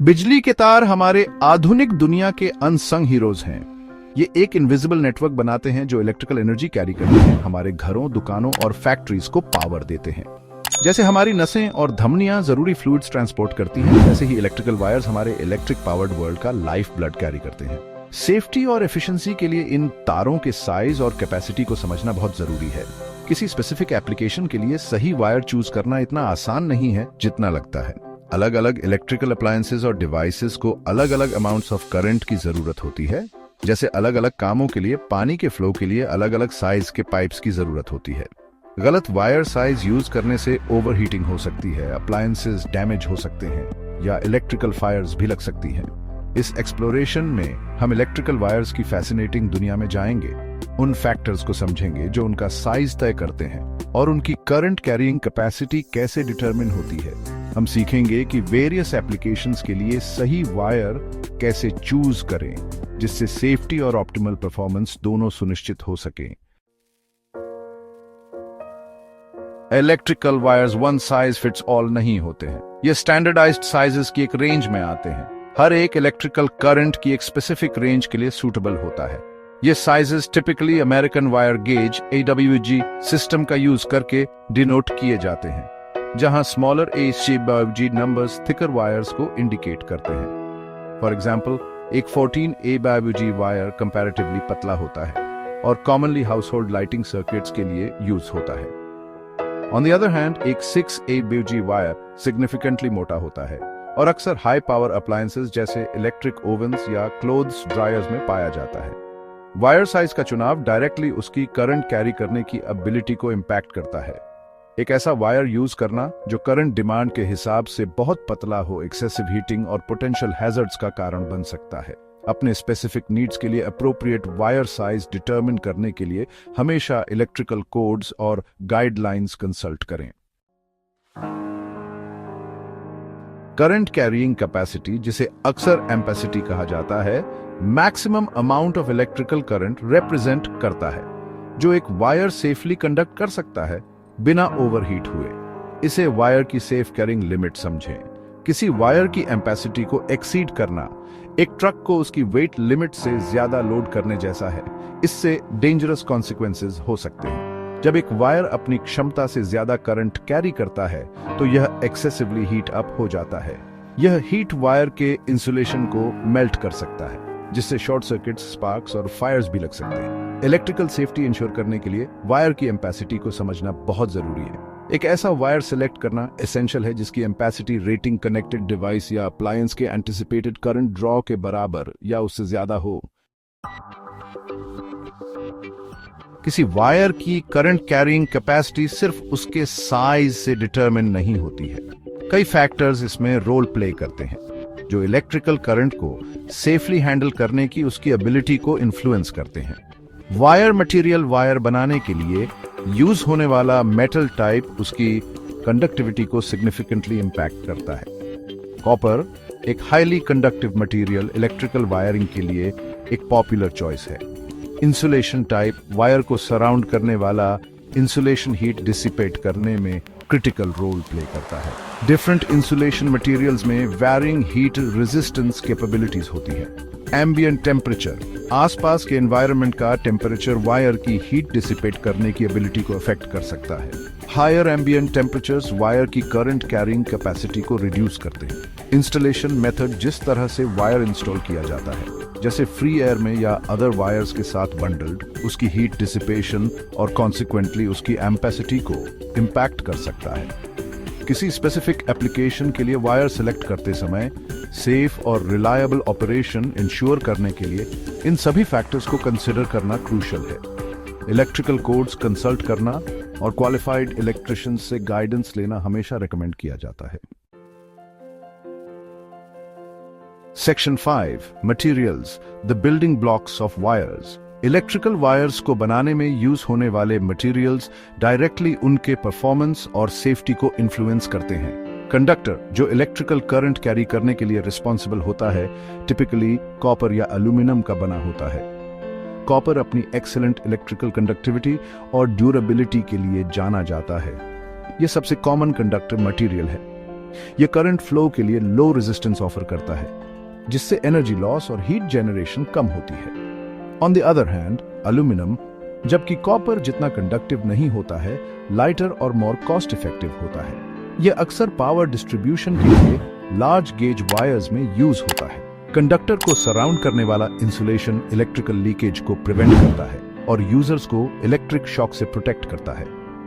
बिजली के तार हमारे आधुनिक दुनिया के अनसंग हीरोज हैं। ये एक इनविजिबल नेटवर्क बनाते हैं जो इलेक्ट्रिकल एनर्जी कैरी करते हैं, हमारे घरों, दुकानों और फैक्ट्रीज को पावर देते हैं। जैसे हमारी नसें और धमनियां जरूरी फ्लूइड्स ट्रांसपोर्ट करती हैं, वैसे ही इलेक्ट्रिकल वायर्स हमारे इलेक्ट्रिक पावर्ड वर्ल्ड का लाइफ ब्लड कैरी करते हैं। सेफ्टी और एफिशिएंसी के लिए इन तारों के साइज और कैपेसिटी को समझना बहुत जरूरी है। किसी स्पेसिफिक एप्लीकेशन के लिए सही वायर चूज करना इतना आसान नहीं है जितना लगता है। अलग अलग इलेक्ट्रिकल अप्लायंसेस और डिवाइसेस को अलग अलग अमाउंट्स ऑफ करंट की जरूरत होती है। जैसे अलग अलग कामों के लिए पानी के फ्लो के लिए अलग अलग साइज के पाइप्स की जरूरत होती है। गलत वायर साइज यूज करने से ओवरहीटिंग हो सकती है, अप्लायंसेस डैमेज हो सकते हैं या इलेक्ट्रिकल फायर्स भी लग सकती हैं। इस एक्सप्लोरेशन में हम इलेक्ट्रिकल वायर्स की फैसिनेटिंग दुनिया में जाएंगे, उन फैक्टर्स को समझेंगे जो उनका साइज तय करते हैं और उनकी करंट कैरिंग कैपेसिटी कैसे डिटरमिन होती है। हम सीखेंगे कि वेरियस एप्लीकेशंस के लिए सही वायर कैसे चूज करें जिससे सेफ्टी और ऑप्टिमल परफॉर्मेंस दोनों सुनिश्चित हो सके। Electrical wires one size fits all नहीं होते हैं। ये स्टैंडर्डाइज्ड साइजेस की एक रेंज में आते हैं। हर एक इलेक्ट्रिकल करंट की एक स्पेसिफिक रेंज के लिए सूटेबल होता है। ये sizes typically American wire gauge AWG system का यूज करके डिनोट किए जाते हैं, जहां smaller AWG numbers thicker wires को इंडिकेट करते हैं। फॉर एग्जांपल, एक 14 AWG वायर कंपैरेटिवली पतला होता है और कॉमनली हाउसहोल्ड लाइटिंग सर्किट्स के लिए यूज होता है। ऑन द अदर हैंड, एक 6 AWG वायर सिग्निफिकेंटली मोटा होता है और अक्सर हाई पावर अप्लायंसेस जैसे इलेक्ट्रिक ओवन्स या क्लोथ्स ड्रायर्स में पाया जाता है। वायर साइज का चुनाव डायरेक्टली उसकी करंट कैरी करने की एबिलिटी को इंपैक्ट करता है। एक ऐसा वायर यूज करना जो करंट डिमांड के हिसाब से बहुत पतला हो, एक्सेसिव हीटिंग और पोटेंशियल हैजर्ड्स का कारण बन सकता है। अपने स्पेसिफिक नीड्स के लिए अप्रोप्रिएट वायर साइज डिटरमिन करने के लिए हमेशा इलेक्ट्रिकल कोड्स और गाइडलाइंस कंसल्ट करें। करंट कैरिंग कैपेसिटी, जिसे अक्सर एम्पेसिटी कहा जाता है, maximum amount of electrical current represent करता है जो एक वायर सेफली कंडक्ट कर सकता है बिना ओवरहीट हुए। इसे वायर की सेफ कैरिंग लिमिट समझें। किसी वायर की एम्पेसिटी को एक्सीड करना एक ट्रक को उसकी वेट लिमिट से ज्यादा लोड करने जैसा है। इससे डेंजरस कॉन्सिक्वेंसेस हो सकते हैं। जब एक वायर अपनी क्षमता से ज्यादा करंट कैरी करता है तो यह एक्सेसिवली हीट अप हो जाता है। यह हीट वायर के इंसुलेशन को मेल्ट कर सकता है, जिससे शॉर्ट सर्किट, स्पार्क्स और फायर्स भी लग सकते हैं। इलेक्ट्रिकल सेफ्टी इंश्योर करने के लिए वायर की एम्पेसिटी को समझना बहुत जरूरी है। एक ऐसा वायर सिलेक्ट करना एसेंशियल है जिसकी एम्पेसिटी रेटिंग कनेक्टेड डिवाइस या अप्लायंस के एंटिसिपेटेड करंट ड्रॉ के बराबर या उससे ज्यादा हो। किसी वायर की करंट कैरिंग कैपेसिटी सिर्फ उसके साइज से डिटरमिन नहीं होती है। कई फैक्टर्स इसमें रोल प्ले करते हैं जो इलेक्ट्रिकल करंट को सेफली हैंडल करने की उसकी एबिलिटी को इन्फ्लुएंस करते हैं। वायर मटेरियल, वायर बनाने के लिए यूज होने वाला मेटल टाइप उसकी कंडक्टिविटी को सिग्निफिकेंटली इंपैक्ट करता है। कॉपर एक highly conductive material electrical wiring के लिए एक पॉपुलर चॉइस है। इंसुलेशन टाइप वायर को सराउंड करने वाला इंसुलेशन हीट डिसिपेट करने में क्रिटिकल रोल प्ले करता है। डिफरेंट इंसुलेशन मटेरियल्स में वैरिंग हीट रेजिस्टेंस कैपेबिलिटीज होती है। एम्बिएंट टेम्परेचर, आसपास के एनवायरनमेंट का टेम्परेचर वायर की हीट डिसिपेट करने की एबिलिटी को अफेक्ट कर सकता है। हायर एम्बिएंट टेम्परेचर्स वायर की करंट कैरिंग कैपेसिटी को रिड्यूस करते हैं। इंस्टॉलेशन मेथड, जिस तरह से वायर इंस्टॉल किया जाता है, जैसे फ्री एयर में या अदर वायर्स के साथ बंडल्ड, उसकी हीट डिसिपेशन और कॉन्सिक्वेंटली उसकी एम्पेसिटी को इंपैक्ट कर सकता है। किसी स्पेसिफिक एप्लीकेशन के लिए वायर सेलेक्ट करते समय सेफ और रिलायबल ऑपरेशन इंश्योर करने के लिए इन सभी फैक्टर्स को कंसिडर करना क्रूशियल है। इलेक्ट्रिकल कोड्स कंसल्ट करना और क्वालिफाइड इलेक्ट्रिशियन से गाइडेंस लेना हमेशा रिकमेंड किया जाता है। Section 5, materials, the building blocks of wires. Electrical wires को बनाने में यूज होने वाले मटेरियल्स डायरेक्टली उनके परफॉर्मेंस और सेफ्टी को इन्फ्लुएंस करते हैं। कंडक्टर, जो इलेक्ट्रिकल करंट कैरी करने के लिए रिस्पॉन्सिबल होता है, टिपिकली कॉपर या एल्यूमिनियम का बना होता है। कॉपर अपनी एक्सीलेंट इलेक्ट्रिकल कंडक्टिविटी और ड्यूरेबिलिटी के लिए जाना जाता है। यह सबसे कॉमन कंडक्टर मटेरियल है। यह करंट फ्लो के लिए लो रेजिस्टेंस ऑफर करता है, जिससे एनर्जी लॉस और हीट जनरेशन कम होती है। On the other hand, aluminium, जबकि कॉपर जितना कंडक्टिव नहीं होता है, लाइटर और मोर कॉस्ट इफेक्टिव होता है। यह अक्सर पावर डिस्ट्रीब्यूशन के लिए लार्ज गेज वायर्स में यूज होता है। कंडक्टर को सराउंड करने वाला इंसुलेशन इलेक्ट्रिकल लीकेज को प्रिवेंट करता है और यूजर्स को इलेक्ट्रिक शॉक से प्रोटेक्ट करता है।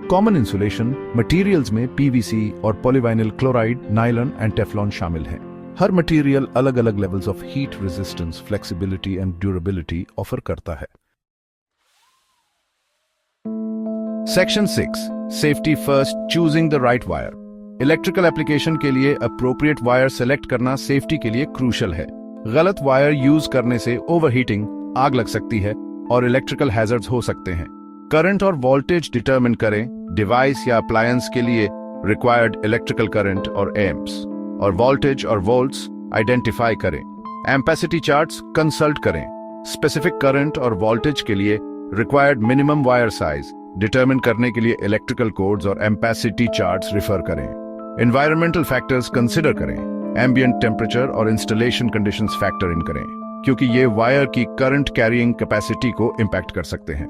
कॉमन इंसुलेशन मटेरियल्स में पीवीसी और polyvinyl chloride, nylon and Teflon शामिल हैं। हर मटेरियल अलग अलग levels of heat resistance, flexibility and durability offer करता है। Section 6, safety first, choosing the right wire. Electrical application के लिए अप्रोप्रिएट वायर सेलेक्ट करना सेफ्टी के लिए क्रूशल है। गलत वायर यूज करने से ओवरहीटिंग, आग लग सकती है और इलेक्ट्रिकल हैजर्ड्स हो सकते हैं। करंट और वोल्टेज डिटरमिन करें। डिवाइस या अप्लायंस के लिए रिक्वायर्ड इलेक्ट्रिकल करंट और एम्प्स और वोल्टेज और वोल्ट्स आइडेंटिफाई करें। एम्पेसिटी चार्ट्स कंसल्ट करें। स्पेसिफिक करंट और वोल्टेज के लिए required minimum wire size determine करने के लिए इलेक्ट्रिकल कोड्स और एम्पेसिटी चार्ट्स रिफर करें। एनवायरमेंटल फैक्टर्स कंसिडर करें। एम्बिएंट टेम्परेचर और इंस्टॉलेशन कंडीशंस फैक्टर इन करें, क्योंकि ये वायर की करंट कैरिंग कैपेसिटी को इंपैक्ट कर सकते हैं।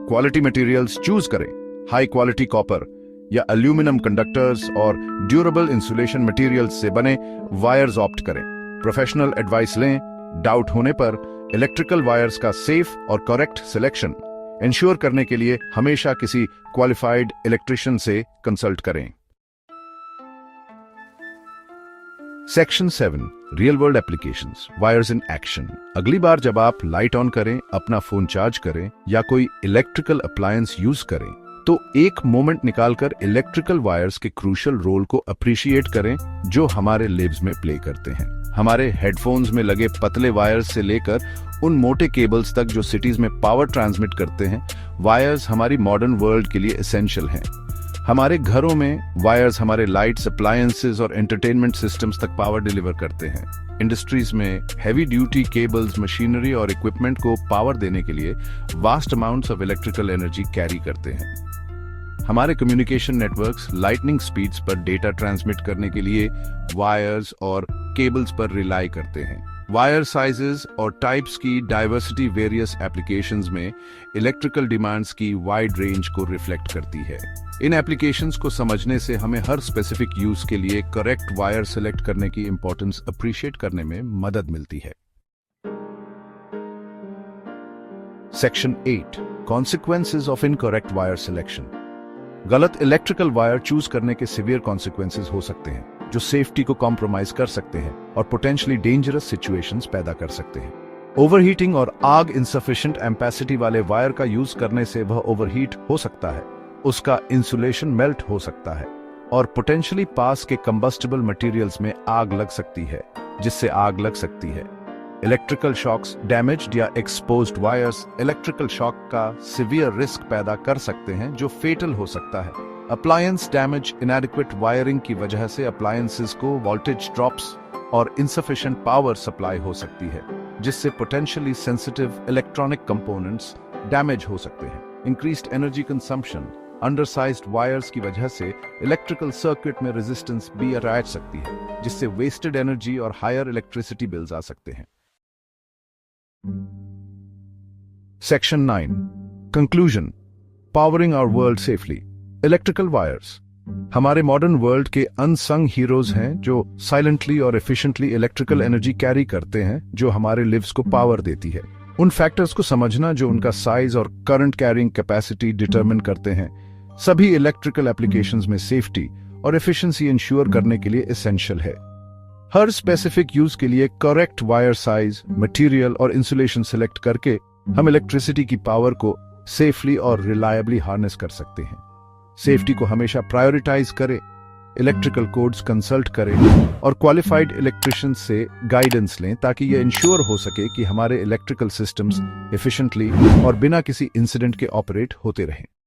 क्वालिटी मटेरियल्स चूज करें। हाई क्वालिटी कॉपर या एल्यूमिनियम कंडक्टर्स और ड्यूरेबल इंसुलेशन मटेरियल्स से बने वायर्स ऑप्ट करें। प्रोफेशनल एडवाइस लें। डाउट होने पर इलेक्ट्रिकल वायर्स का सेफ और करेक्ट सिलेक्शन इंश्योर करने के लिए हमेशा किसी क्वालिफाइड इलेक्ट्रिशियन से कंसल्ट करें। Section 7, real world applications, wires in action. अगली बार जब आप लाइट ऑन करें, अपना फोन चार्ज करें या कोई इलेक्ट्रिकल अप्लायंस यूज करें, तो एक मोमेंट निकालकर इलेक्ट्रिकल वायर्स के क्रूशियल रोल को अप्रिशिएट करें जो हमारे लिव्स में प्ले करते हैं। हमारे हेडफोन्स में लगे पतले वायर्स से लेकर उन मोटे केबल्स तक जो सिटीज में पावर ट्रांसमिट करते हैं, वायर्स हमारी मॉडर्न वर्ल्ड के लिए एसेंशियल हैं। हमारे घरों में वायर्स हमारे लाइट्स, अप्लायंसेस और एंटरटेनमेंट सिस्टम्स तक पावर डिलीवर करते हैं। इंडस्ट्रीज में हैवी ड्यूटी केबल्स मशीनरी और इक्विपमेंट को पावर देने के लिए vast amounts of electrical energy carry करते हैं। हमारे कम्युनिकेशन नेटवर्क्स लाइटनिंग स्पीड्स पर डेटा ट्रांसमिट करने के लिए वायर्स और केबल्स पर रिलाई करते हैं। वायर साइजेस और टाइप्स की डाइवर्सिटी वेरियस एप्लीकेशंस में इलेक्ट्रिकल डिमांड्स की वाइड रेंज को रिफ्लेक्ट करती है। इन एप्लीकेशंस को समझने से हमें हर स्पेसिफिक यूज के लिए करेक्ट वायर सेलेक्ट करने की इंपॉर्टेंस अप्रिशिएट करने में मदद मिलती है। Section 8, consequences of incorrect wire selection. गलत इलेक्ट्रिकल वायर चूज करने के सिवियर कॉन्सिक्वेंसेस हो सकते हैं जो सेफ्टी को कॉम्प्रोमाइज कर सकते हैं और पोटेंशियली डेंजरस सिचुएशंस पैदा कर सकते हैं। ओवरहीटिंग और आग इनसफिशिएंट एम्पेसिटी वाले वायर का यूज करने से वह ओवरहीट हो सकता है, उसका इंसुलेशन मेल्ट हो सकता है और पोटेंशियली पास के कंबस्टिबल मटेरियल्स में आग लग सकती है, जिससे आग लग सकती है। इलेक्ट्रिकल शॉक्स, डैमेज्ड या एक्सपोज्ड वायर्स इलेक्ट्रिकल शॉक का सिवियर रिस्क पैदा कर सकते हैं जो फेटल हो सकता है। अप्लायंस डैमेज, इनएडिक्वेट वायरिंग की वजह से अप्लायंसेस को वोल्टेज ड्रॉप्स और इनसफिशिएंट पावर सप्लाई हो सकती है, जिससे potentially sensitive electronic components damage हो सकते हैं। Increased energy consumption, undersized wires की वजह से इलेक्ट्रिकल सर्किट में रेजिस्टेंस भी अटैच सकती है, जिससे वेस्टेड एनर्जी और हायर इलेक्ट्रिसिटी बिल्स आ सकते हैं। Section 9, conclusion, powering our world safely. Electrical wires हमारे मॉडर्न वर्ल्ड के अनसंग हीरोज हैं जो साइलेंटली और एफिशिएंटली इलेक्ट्रिकल एनर्जी कैरी करते हैं जो हमारे लिव्स को पावर देती है। उन फैक्टर्स को समझना जो उनका साइज और करंट कैरिंग कैपेसिटी डिटरमिन करते हैं, सभी इलेक्ट्रिकल एप्लीकेशंस में सेफ्टी और एफिशिएंसी इंश्योर करने के लिए एसेंशियल है। हर स्पेसिफिक यूज के लिए करेक्ट वायर साइज, मटेरियल और इंसुलेशन सिलेक्ट करके हम इलेक्ट्रिसिटी की पावर को सेफली और रिलायबली हार्नेस कर सकते हैं। सेफ्टी को हमेशा प्रायोरिटाइज करें, इलेक्ट्रिकल कोड्स कंसल्ट करें और क्वालिफाइड इलेक्ट्रिशियन से गाइडेंस लें ताकि यह इंश्योर हो सके कि हमारे इलेक्ट्रिकल सिस्टम्स एफिशिएंटली और बिना किसी इंसिडेंट के ऑपरेट होते रहें।